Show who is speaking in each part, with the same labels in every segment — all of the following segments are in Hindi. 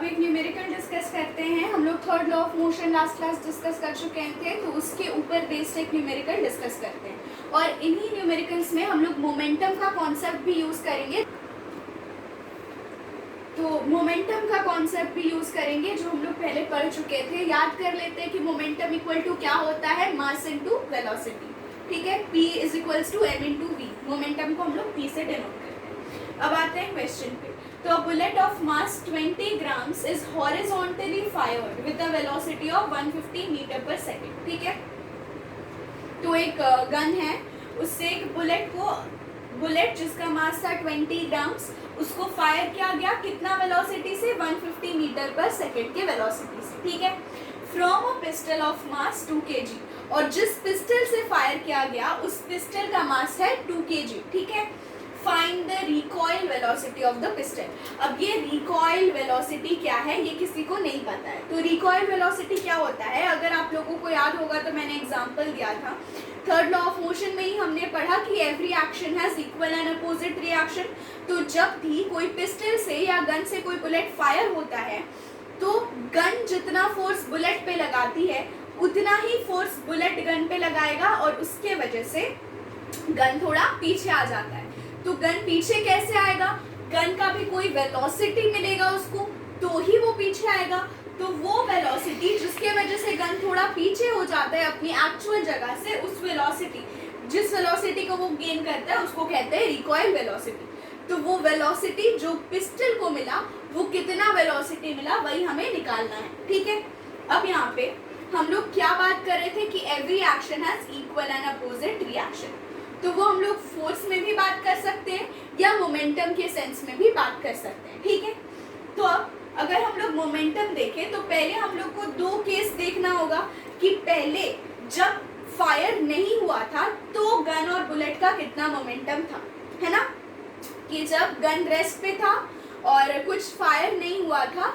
Speaker 1: अब एक न्यूमेरिकल डिस्कस करते हैं। हम लोग third law of motion last class discuss कर चुके थे, तो उसके ऊपर बेस्ड एक न्यूमेरिकल डिस्कस करते हैं और इन्हीं न्यूमेरिकल्स में हम लोग मोमेंटम का कॉन्सेप्ट भी यूज करेंगे। तो मोमेंटम का कॉन्सेप्ट भी यूज करेंगे जो हम लोग पहले पढ़ चुके थे। याद कर लेते हैं कि मोमेंटम इक्वल टू क्या होता है, मास इनटू वेलोसिटी। ठीक है, P is equals to m into v. Momentum को हम लोग P से डिनोट करते हैं। अब आते हैं क्वेश्चन पे। तो bullet of mass 20 grams is horizontally fired with the velocity of 150 metre per second. ठीक है, तो एक गन है, उससे एक बुलेट जिसका मास था 20 ग्राम्स, उसको फायर किया गया कितना वेलोसिटी से, 150 मीटर पर सेकेंड के वेलोसिटी से। ठीक है, from a pistol of mass 2 kg, और जिस पिस्टल से फायर किया गया उस पिस्टल का मास है 2 kg। ठीक है, find the recoil velocity of the pistol. अब ये रिकॉइल वेलोसिटी क्या है ये किसी को नहीं पता है। तो रिकॉइल वेलोसिटी क्या होता है, अगर आप लोगों को याद होगा तो मैंने एग्जांपल दिया था थर्ड लॉ ऑफ मोशन में ही, हमने पढ़ा कि every action has equal and opposite reaction. तो जब भी कोई पिस्टल से या गन से कोई बुलेट फायर होता है तो गन जितना फोर्स बुलेट पे लगाती है उतना ही फोर्स बुलेट गन पे लगाएगा और उसके वजह से गन थोड़ा पीछे आ जाता है। तो गन पीछे कैसे आएगा, गन का भी कोई वेलोसिटी मिलेगा उसको तो ही वो पीछे आएगा। तो वो वेलोसिटी जिसके वजह से गन थोड़ा पीछे हो जाता है अपनी एक्चुअल जगह से, उस वेलोसिटी जिस वेलोसिटी को वो गेन करता है उसको कहते हैं रिकॉइल वेलोसिटी। तो वो वेलोसिटी जो पिस्टल को मिला वो कितना वेलोसिटी मिला वही हमें निकालना है। ठीक है, अब यहाँ पे हम लोग क्या बात कर रहे थे कि every action has equal and opposite reaction. तो वो हम लोग फोर्स में भी बात कर सकते हैं या मोमेंटम के सेंस में भी बात कर सकते हैं। ठीक है, तो अब अगर हम लोग मोमेंटम देखें तो पहले हम लोग को दो केस देखना होगा कि पहले जब फायर नहीं हुआ था तो गन और बुलेट का कितना मोमेंटम था, है ना, कि जब गन रेस्ट पे था और कुछ फायर नहीं हुआ था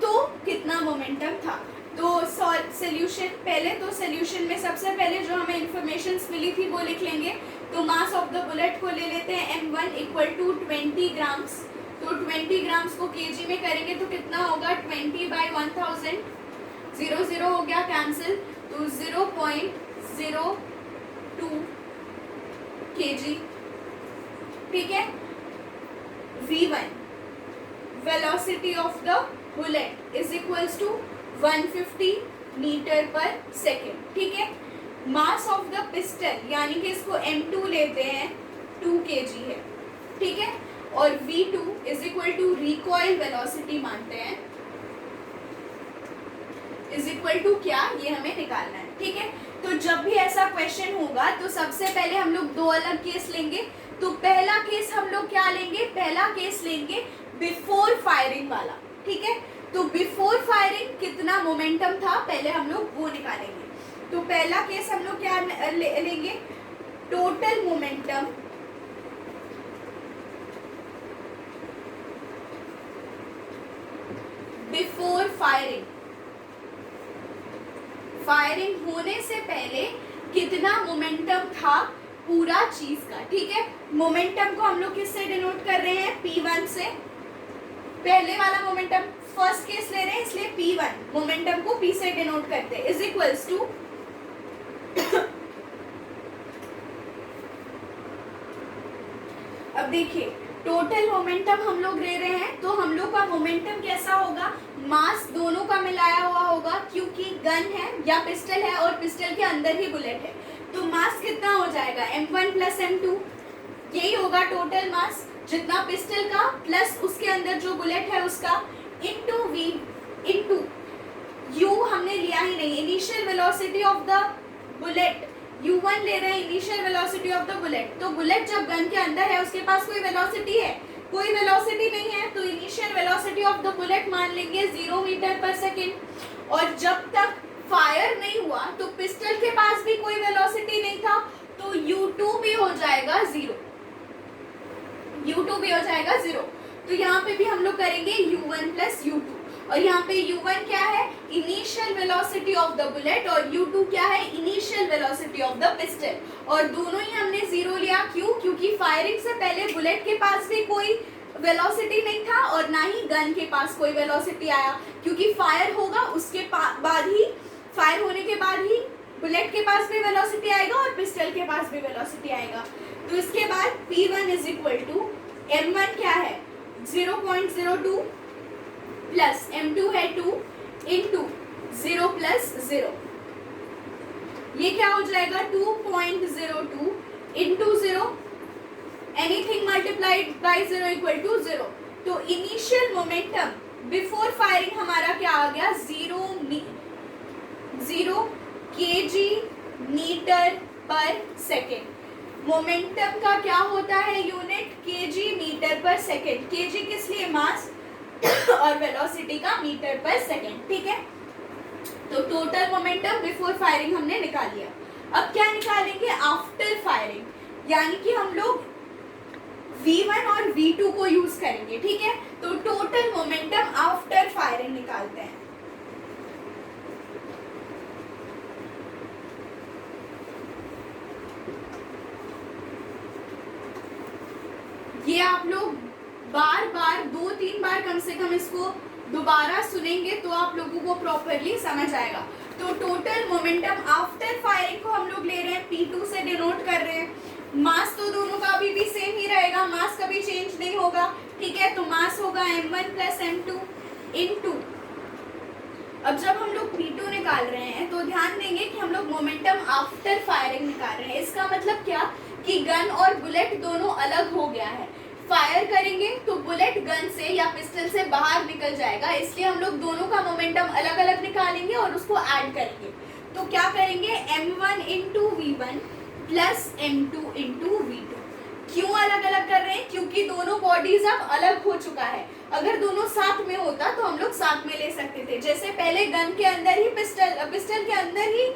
Speaker 1: तो कितना मोमेंटम था। तो सोल्यूशन पहले, तो सोल्यूशन में सबसे पहले जो हमें इंफॉर्मेशन मिली थी वो लिख लेंगे। तो मास ऑफ द बुलेट को ले लेते हैं m1 इक्वल टू 20 ग्राम्स। तो 20 ग्राम्स को kg में करेंगे तो कितना होगा, 20 बाई 1000, 0 0 हो गया कैंसिल, तो 0.02 kg। ठीक है, v1 velocity of the bullet is equals to 150 metre per second. ठीक है, मास ऑफ द पिस्टल यानी कि इसको m2 लेते हैं 2 kg है। ठीक है, और v2 is equal to recoil velocity मानते हैं इज इक्वल टू क्या, ये हमें निकालना है। ठीक है, तो जब भी ऐसा क्वेश्चन होगा तो सबसे पहले हम लोग दो अलग केस लेंगे। तो पहला केस हम लोग क्या लेंगे, पहला केस लेंगे बिफोर फायरिंग वाला। ठीक है, तो बिफोर फायरिंग कितना मोमेंटम था पहले हम लोग वो निकालेंगे। तो पहला केस हम लोग क्या लेंगे, total momentum before firing, firing होने से पहले कितना मोमेंटम था पूरा चीज का। ठीक है, मोमेंटम को हम लोग किससे डिनोट कर रहे हैं, P1 से। पहले वाला मोमेंटम फर्स्ट केस ले रहे हैं इसलिए P1 मोमेंटम को P से डिनोट करते हैं, इज इक्वल्स टू अब देखिए टोटल मोमेंटम हम लोग ले रहे हैं तो हम लोग का मोमेंटम कैसा होगा, मास दोनों का मिलाया हुआ होगा क्योंकि गन है या पिस्टल है और पिस्टल के अंदर ही बुलेट है। तो मास कितना हो जाएगा, m1 प्लस m2, यही होगा टोटल मास, जितना पिस्टल का प्लस उसके अंदर जो बुलेट है उसका, इनटू v इनटू u हमने लिया ही नहीं, initial velocity of the bullet u1 ले रहे हैं, initial velocity of the bullet. तो बुलेट जब गन के अंदर है उसके पास कोई वेलोसिटी है, कोई वेलोसिटी नहीं है, तो initial velocity of the bullet मान लेंगे 0 मीटर पर सेकेंड। और जब तक फायर नहीं हुआ तो पिस्टल के पास भी कोई वेलोसिटी नहीं था, तो u2 भी हो जाएगा 0, u2 भी हो जाएगा 0। तो यहाँ पे भी हम लोग करेंगे u1 प्लस u2, और यहाँ पे u1 क्या है, initial velocity of the bullet, और u2 क्या है, initial velocity of the pistol. और दोनों ही हमने 0 लिया, क्यों, क्योंकि फायरिंग से पहले बुलेट के पास भी कोई वेलोसिटी नहीं था और ना ही गन के पास कोई वेलोसिटी आया, क्योंकि फायर होगा उसके बाद ही, फायर होने के बाद ही बुलेट के पास भी वेलोसिटी आएगा और पिस्टल के पास भी वेलोसिटी आएगा। तो इसके बाद P1 is equal to M1 क्या है 0.02 प्लस M2 है 2 इंटू 0 प्लस 0, ये क्या हो जाएगा 2.02 into 0, anything multiplied by 0 equal to 0। तो इनिशियल मोमेंटम बिफोर फायरिंग हमारा क्या आ गया 0 kg metre per second. Momentum का क्या होता है unit kg metre per second, kg किस लिए मास और वेलोसिटी का मीटर पर सेकेंड, ठीक है। तो टोटल मोमेंटम बिफोर फायरिंग हमने निकाल लिया। अब क्या निकालेंगे आफ्टर फायरिंग, यानी कि हम लोग V1 और V2 को यूज करेंगे, ठीक है। तो टोटल मोमेंटम आफ्टर फायरिंग निकालते हैं। ये आप लोग बार बार 2-3 बार कम से कम इसको दोबारा सुनेंगे तो आप लोगों को प्रॉपरली समझ आएगा। तो टोटल मोमेंटम आफ्टर फायरिंग को हम लोग ले रहे हैं P2 से डिनोट कर रहे हैं। मास तो दोनों का अभी भी सेम ही रहेगा, मास कभी चेंज नहीं होगा, ठीक है। तो मास होगा M1 प्लस M2 इनटू, अब जब हम लोग P2 निकाल रहे हैं तो ध्यान देंगे कि हम लोग मोमेंटम आफ्टर फायरिंग निकाल रहे हैं। इसका मतलब क्या कि गन और बुलेट दोनों अलग हो गया है। फायर करेंगे तो बुलेट गन से या पिस्टल से बाहर निकल जाएगा, इसलिए हम लोग दोनों का मोमेंटम अलग अलग निकालेंगे और उसको ऐड करेंगे। तो क्या करेंगे M1 into V1 plus M2 into V2। क्यों अलग अलग कर रहे हैं, क्योंकि दोनों बॉडीज अब अलग हो चुका है। अगर दोनों साथ में होता तो हम लोग साथ में ले सकते थे, जैसे पहले गन के अंदर ही पिस्टल के अंदर ही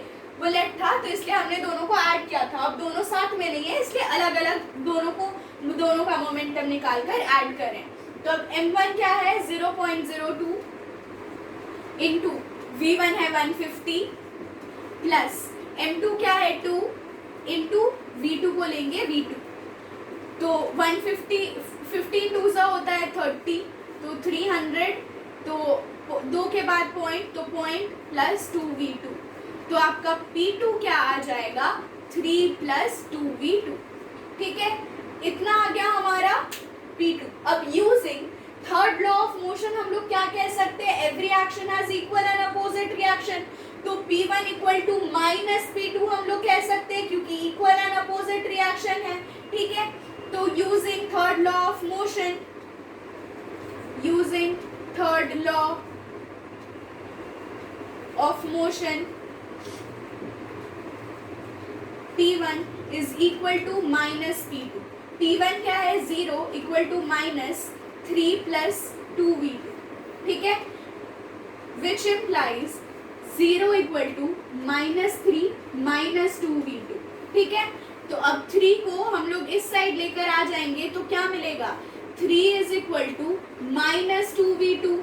Speaker 1: बुलेट था, तो इसलिए हमने दोनों को ऐड किया था। अब दोनों साथ में नहीं है, इसलिए अलग अलग दोनों का मोमेंटम निकाल कर ऐड करें। तो अब M1 क्या है 0.02 इंटू V1 है 150 प्लस M2 क्या है 2 इंटू V2 को लेंगे V2। तो 150 15 2 सा होता है 30, तो 300, तो 2 के बाद पॉइंट, तो पॉइंट प्लस 2V2। तो आपका P2 क्या आ जाएगा 3 प्लस 2V2, ठीक है। इतना आ गया हमारा P2। अब using third law of motion हम लोग क्या कह सकते हैं, every action has equal and opposite reaction. तो P1 equal to minus P2 हम लोग कह सकते हैं, क्योंकि इक्वल एंड अपोजिट रिएक्शन है, ठीक है। तो using third law of motion, using third law of motion P1 is equal to minus P2। P1 क्या है 0 equal to minus 3 plus 2V2, ठीक है, which implies 0 equal to minus 3 minus 2V2, ठीक है। तो अब 3 को हम लोग इस साइड लेकर आ जाएंगे तो क्या मिलेगा 3 is equal to minus 2V2।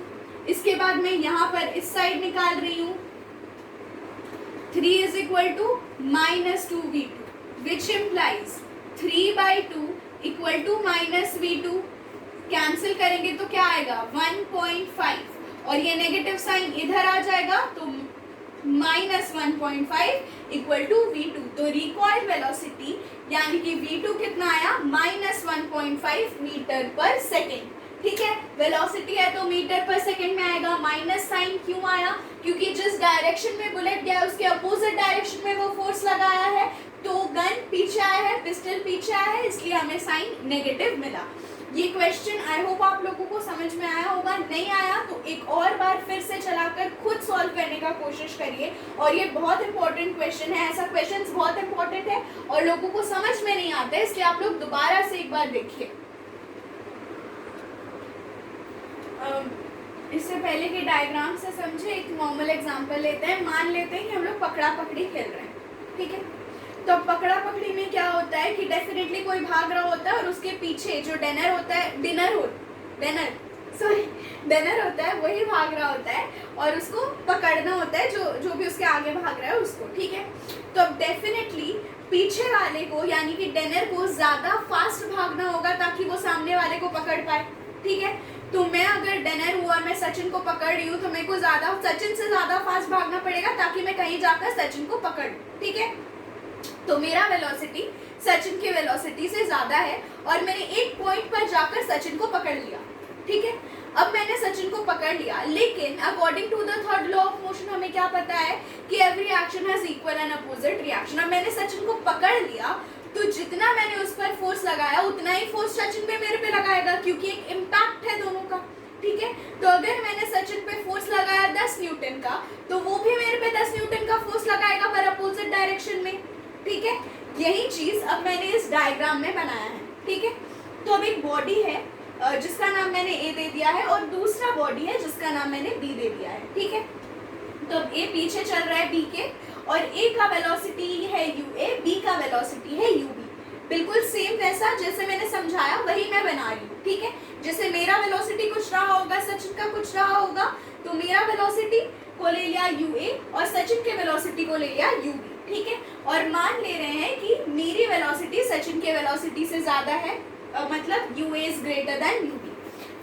Speaker 1: इसके बाद मैं यहाँ पर इस साइड निकाल रही हूँ 3 is equal to minus 2V2 which implies 3/2 equal to minus V2। Cancel करेंगे तो क्या आएगा 1.5 और ये नेगेटिव साइन इधर आ जाएगा, तो माइनस 1.5 इक्वल टू V2। तो रिकॉइल वेलोसिटी यानी कि V2 कितना आया माइनस 1.5 मीटर पर सेकेंड, ठीक है। वेलोसिटी है तो मीटर पर सेकेंड में आएगा। माइनस साइन क्यों आया, क्योंकि जिस डायरेक्शन में बुलेट गया उसके अपोजिट डायरेक्शन में वो फोर्स लगाया है, तो गन पीछे आया है, पिस्टल पीछे आया है, इसलिए हमें साइन नेगेटिव मिला। ये क्वेश्चन आई होप आप लोगों को समझ में आया होगा। नहीं आया तो एक और बार फिर से चलाकर खुद सॉल्व करने का कोशिश करिए। और ये बहुत इंपॉर्टेंट क्वेश्चन है, ऐसा क्वेश्चन बहुत इंपॉर्टेंट है और लोगों को समझ में नहीं आता है, इसलिए आप लोग दोबारा से एक बार देखिए। इससे पहले के डायग्राम से समझे, एक नॉर्मल एग्जांपल लेते हैं। मान लेते हैं कि हम लोग पकड़ा पकड़ी खेल रहे हैं, ठीक है। तो पकड़ा पकड़ी में क्या होता है कि डेफिनेटली कोई भाग रहा होता है और उसके पीछे जो डेनर होता है, डेनर होता है, वही भाग रहा होता है और उसको पकड़ना होता है जो भी उसके आगे भाग रहा है उसको, ठीक है। तो अब डेफिनेटली पीछे वाले को यानी कि डेनर को ज्यादा फास्ट भागना होगा ताकि वो सामने वाले को पकड़ पाए, ठीक है। तो मैं अगर डनर हूँ और मैं सचिन को पकड़ रही हूँ तो मेरे को सचिन से ज़्यादा फास्ट भागना पड़ेगा ताकि मैं कहीं जाकर सचिन को पकड़ लूँ, ठीक है। तो मेरा वेलोसिटी सचिन की वेलोसिटी से ज़्यादा है और मैंने एक पॉइंट पर जाकर सचिन को पकड़ लिया, ठीक है। अब मैंने सचिन को पकड़ लिया, लेकिन according to the third law of motion हमें क्या पता है कि every action has equal and opposite reaction. अब मैंने सचिन को पकड़ लिया तो जितना मैंने उस पर फोर्स लगाया उतना ही फोर्स सचिन पे मेरे पे लगाएगा, क्योंकि एक इम्पैक्ट है दोनों का, ठीक है। तो अगर मैंने सचिन पे फोर्स लगाया 10 न्यूटन का तो वो भी मेरे पे 10 न्यूटन का फोर्स लगाएगा पर अपोजिट डायरेक्शन में, ठीक है। यही चीज अब मैंने इस डायग्राम में बनाया है, ठीक है। तो अब एक बॉडी है जिसका नाम मैंने ए दे दिया है और दूसरा बॉडी है जिसका नाम मैंने बी दे दिया है, ठीक है। तो अब ए पीछे चल रहा है बी के और ए का वेलोसिटी है यू ए, बी का वेलोसिटी है यू बी। बिल्कुल सेम वैसा जैसे मैंने समझाया वही मैं बना रही हूँ, ठीक है। जैसे मेरा वेलोसिटी कुछ रहा होगा, सचिन का कुछ रहा होगा, तो मेरा वेलोसिटी को ले लिया यू ए और सचिन के वेलोसिटी को ले लिया यू बी, ठीक है। और मान ले रहे हैं कि मेरी वेलोसिटी सचिन के वेलोसिटी से ज़्यादा है, मतलब u a is greater than u b.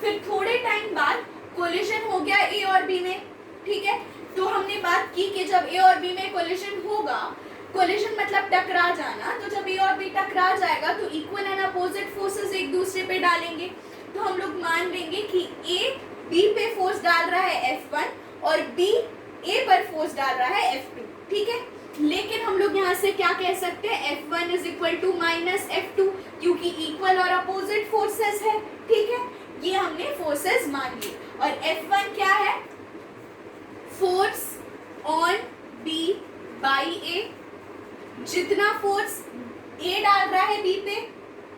Speaker 1: फिर थोड़े टाइम बाद कोलिजन हो गया ए और बी में, ठीक है। तो हमने बात की कि जब ए और बी में कोलिजन होगा, कोलिजन मतलब टकरा जाना, तो जब ए और बी टकरा जाएगा तो इक्वल एंड अपोजिट फोर्सेस एक दूसरे पे डालेंगे। तो हम लोग मान लेंगे कि ए बी पे फोर्स डाल रहा है F1 और बी ए पर फोर्स डाल रहा है F2, ठीक है। लेकिन हम लोग यहाँ से क्या कह सकते हैं, F1 is equal to minus F2, क्योंकि इक्वल और अपोजिट फोर्सेस है, ठीक है। ये हमने फोर्सेस मान लिए। और F1 क्या है, फोर्स ऑन बी बाई ए, जितना फोर्स ए डाल रहा है बी पे,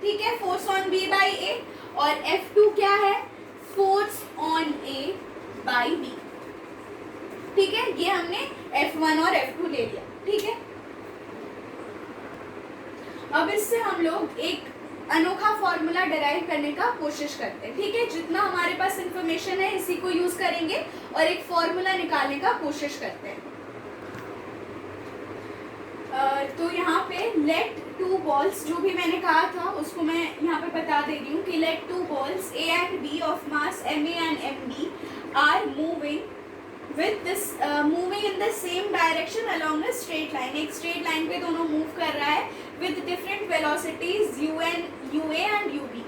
Speaker 1: ठीक है, force on b by a. और F2 क्या है, force on a by b, ठीक है। ये हमने F1 और F2 ले लिया, ठीक है। अब इससे हम लोग एक अनोखा फॉर्मूला डिराइव करने का कोशिश करते हैं, ठीक है। जितना हमारे पास इंफॉर्मेशन है इसी को यूज करेंगे और एक फॉर्मूला निकालने का कोशिश करते हैं। तो यहाँ पे लेट टू बॉल्स, जो भी मैंने कहा था उसको मैं यहाँ पे बता दे रही हूँ कि let two balls a and b of mass MA and MB are moving in the same direction along a straight line. एक स्ट्रेट लाइन पे दोनों मूव कर रहा है with different velocities UA and UB।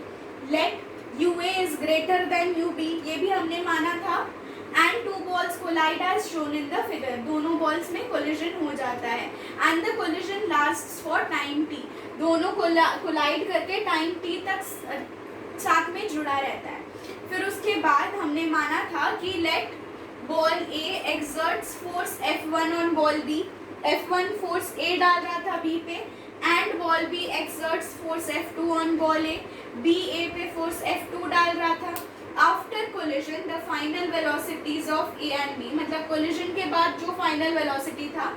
Speaker 1: Let UA is greater than UB, ये भी हमने माना था। And two balls collide as shown in the figure, दोनों बॉल्स में कोलिजन हो जाता है। And the collision lasts for time t, दोनों कोलाइड करके टाइम t तक साथ में जुड़ा रहता है। फिर उसके बाद हमने माना था कि let ball A exerts force F1 on ball B, F1 force A डाल रहा था B पे, and ball B exerts force F2 on ball A, B A पे फोर्स F2 डाल रहा था। After collision the final velocities of A and B, मतलब कोलिजन के बाद जो फाइनल वेलोसिटी था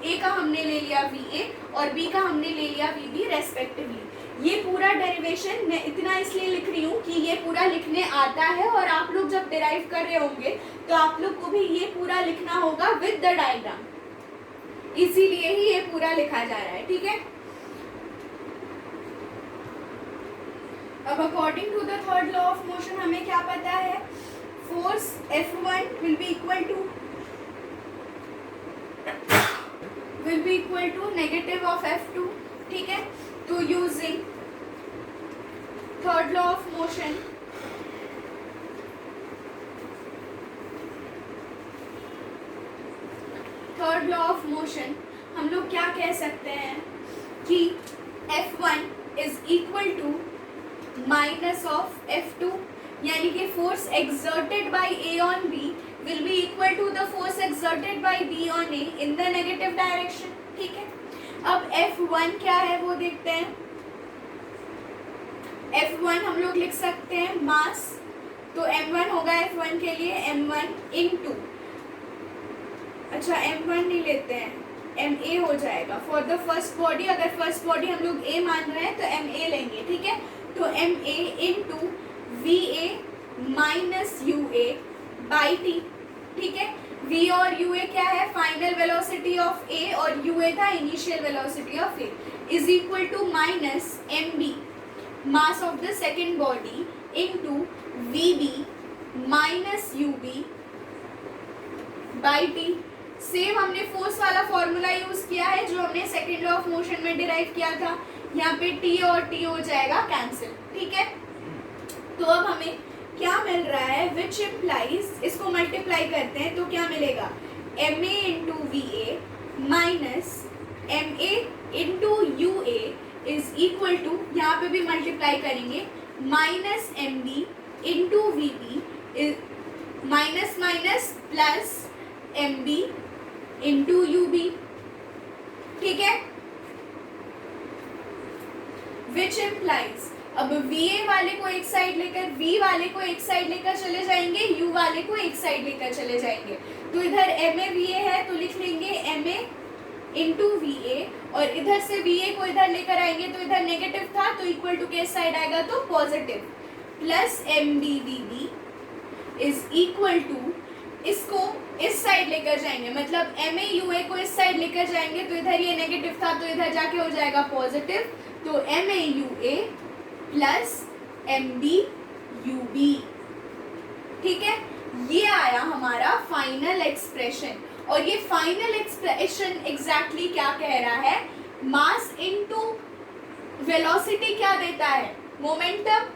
Speaker 1: A का हमने ले लिया VA और B का हमने ले लिया VB रेस्पेक्टिवली। ये पूरा डेरिवेशन मैं इतना इसलिए लिख रही हूँ कि ये पूरा लिखने आता है और आप लोग जब डिराइव कर रहे होंगे तो आप लोग को भी ये पूरा लिखना होगा विद द डायग्राम, इसीलिए ही ये पूरा लिखा जा रहा है, ठीक है। अब according to the third law of motion हमें क्या पता है, force F1 will be equal to negative of F2, ठीक है। तो using third law of motion हम लोग क्या कह सकते हैं कि F1 is equal to minus of F2, यानी कि force exerted by A on B will be equal to the force exerted by B on A in the negative direction, ठीक है। अब F1 क्या है वो देखते हैं। F1 हम लोग लिख सकते हैं मास, तो M1 होगा F1 के लिए M1 इंटू, अच्छा M1 नहीं लेते हैं, MA हो जाएगा फॉर द फर्स्ट बॉडी। अगर फर्स्ट बॉडी हम लोग A मान रहे हैं तो MA लेंगे, ठीक है। तो MA into VA minus UA by T, ठीक है। V और UA क्या है, फाइनल वेलोसिटी ऑफ A और UA था initial velocity of A, is equal to minus MB mass of the second body into VB minus UB by t. Same हमने फोर्स वाला फॉर्मूला यूज किया है जो हमने सेकेंड लॉ ऑफ मोशन में डिराइव किया था। यहाँ पे टी और टी हो जाएगा कैंसिल, ठीक है। तो अब हमें क्या मिल रहा है, विच इम्प्लाइज, इसको मल्टीप्लाई करते हैं तो क्या मिलेगा, MA into VA minus MA into UA is equal to, यहाँ पे भी मल्टीप्लाई करेंगे, minus MB into VB minus minus plus MB into UB, ठीक है। विच इम्प्लाइज, अब VA वाले को एक साइड लेकर, V वाले को एक साइड लेकर चले जाएंगे, U वाले को एक साइड लेकर चले जाएंगे। तो इधर MA VA है तो लिख लेंगे MA इंटू VA, और इधर से VA को इधर लेकर आएंगे तो इधर नेगेटिव था तो इक्वल टू के साइड आएगा तो positive, plus MB VB is equal to, इसको इस साइड लेकर जाएंगे, मतलब MA UA को इस साइड लेकर जाएंगे तो इधर ये नेगेटिव था तो इधर जाके हो जाएगा पॉजिटिव, तो MA UA plus MB UB, ठीक है। ये आया हमारा फाइनल एक्सप्रेशन, और ये फाइनल एक्सप्रेशन एग्जैक्टली क्या कह रहा है, मास इनटू वेलोसिटी क्या देता है, मोमेंटम,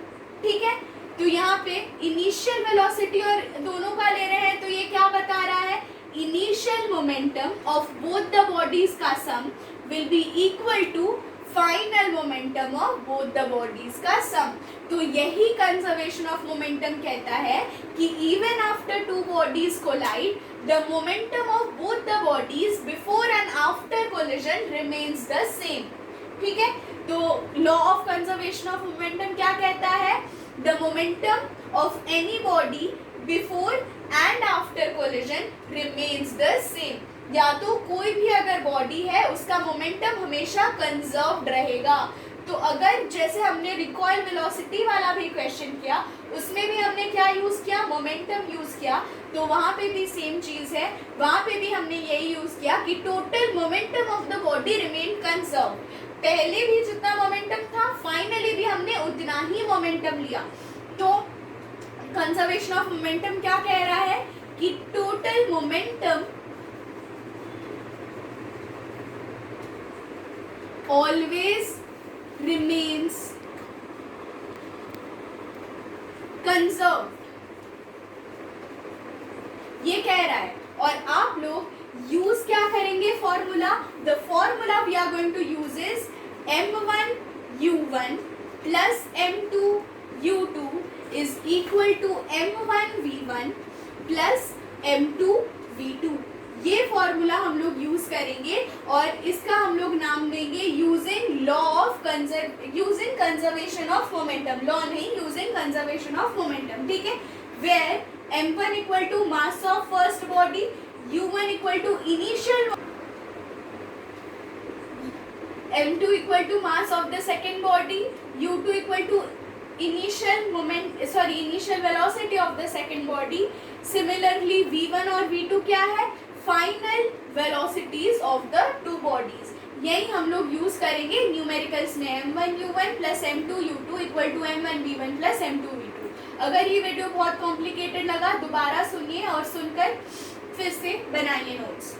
Speaker 1: ठीक है। तो यहाँ पे इनिशियल वेलोसिटी और दोनों का ले रहे हैं तो ये क्या बता रहा है, initial momentum of both the bodies का sum will be equal to final momentum of both the bodies का सम। तो यही कंजर्वेशन ऑफ मोमेंटम कहता है कि even after two bodies collide the momentum of both the bodies before and after collision remains the same, ठीक है। तो law of conservation of momentum क्या कहता है, the momentum of any body before and after collision remains the same. या तो कोई भी अगर बॉडी है उसका मोमेंटम हमेशा कंजर्व्ड रहेगा। तो अगर जैसे हमने रिकॉइल वेलोसिटी वाला भी क्वेश्चन किया, उसमें भी हमने क्या यूज किया, मोमेंटम यूज किया, तो वहां पे भी सेम चीज है, वहां पे भी हमने यही यूज किया कि total momentum of the body remain conserve. पहले भी जितना मोमेंटम था फाइनली भी हमने उतना ही मोमेंटम लिया। तो कंजर्वेशन ऑफ मोमेंटम क्या कह रहा है कि total momentum always remains conserved, ये कह रहा है। और आप लोग यूज क्या करेंगे formula, the formula we are going to use is M1 U1 plus M2 U2 is equal to M1 V1 plus M2 V2। ये फॉर्मूला हम लोग यूज करेंगे और इसका हम लोग नाम देंगे using law of using conservation of momentum, law नहीं, यूजिंग कंजर्वेशन ऑफ मोमेंटम, ठीक है। Where M1 equal to mass of first body, U1 equal to initial, M2 equal to mass of the second body, U2 equal to initial moment initial velocity of the second body. Similarly V1 और V2 क्या है, final velocities of the two bodies. यही हम लोग यूज करेंगे न्यूमेरिकल्स में, M1 U1 plus M2 U2 equal to M1 V1 plus M2 V2। अगर ये वीडियो बहुत कॉम्प्लिकेटेड लगा दोबारा सुनिए और सुनकर फिर से बनाइए नोट्स।